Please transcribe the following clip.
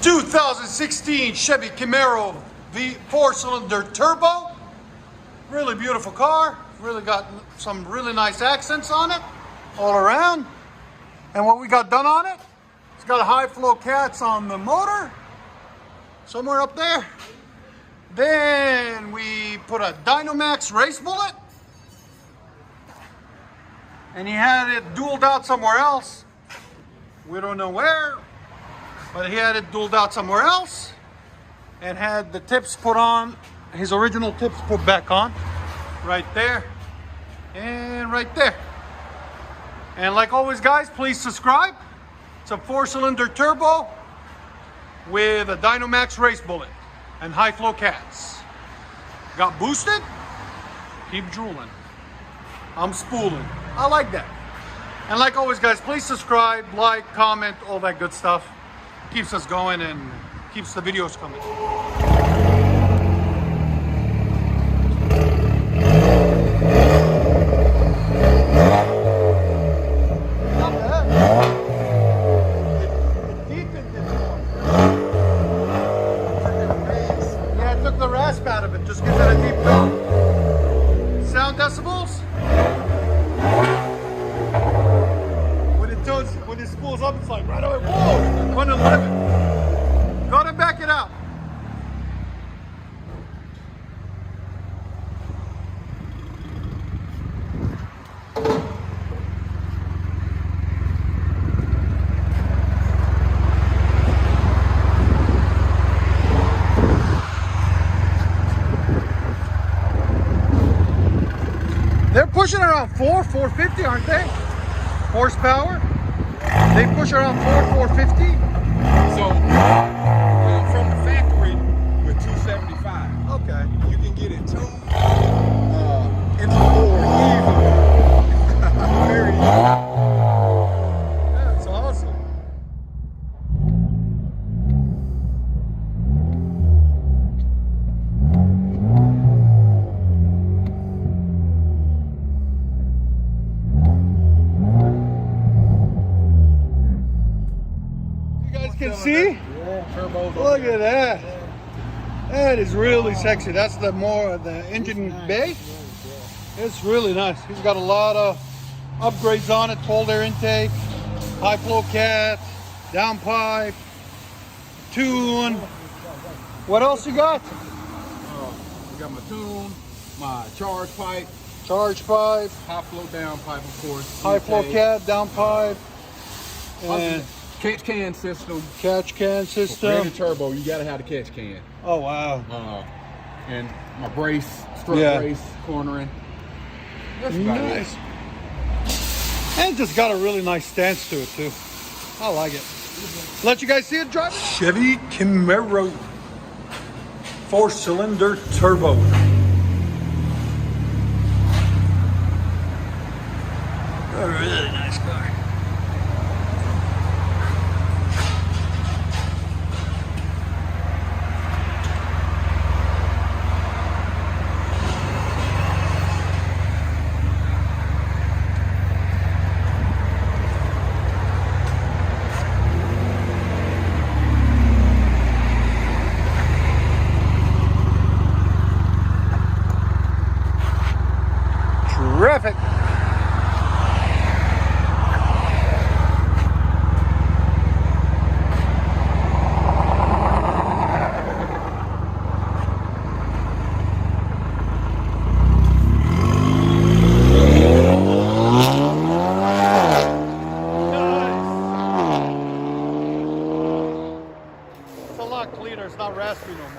2016 Chevy Camaro 4-cylinder turbo. Really beautiful car. Really got some really nice accents on it all around. And what we got done on it, it's got a high flow cats on the motor, somewhere up there. Then we put a DYNOMAX race bullet. And he had it dualed out somewhere else. We don't know where, but he had it dualed out somewhere else and had the tips put on, his original tips put back on, right there and right there. And like always, guys, please subscribe. It's a 4-cylinder turbo with a DYNOMAX race bullet and high flow cats. Got boosted? Keep drooling. I'm spooling. I like that. And like always, guys, please subscribe, like, comment, all that good stuff. Keeps us going and keeps the videos coming. Yeah, it took the rasp out of it. Just gives it a deep tone. Sound decibels? When it spools up, it's like right away, whoa, 111. Go to back it out. They're pushing around 450, aren't they? Horsepower. They push around 450. So from the factory with 275. Okay. You can get it tuned into the board easily. Very easy. That's awesome. Can see? Yeah, turbos. Look at that. That is really sexy. That's the engine bay. It's really nice. He's got a lot of upgrades on it. Cold air intake, high flow cat, downpipe, tune. What else you got? We got my tune, my charge pipe, High flow down pipe, of course. high flow cat, downpipe, and catch can system. catch can system. Ready turbo, you gotta have the catch can. Oh wow. And my brace, strut brace, cornering. That's about Nice. And just got a really nice stance to it too. I like it. Let you guys see it driving. Chevy Camaro 4-cylinder turbo. A really nice car. Terrific. It's a lot cleaner. It's not raspy no more.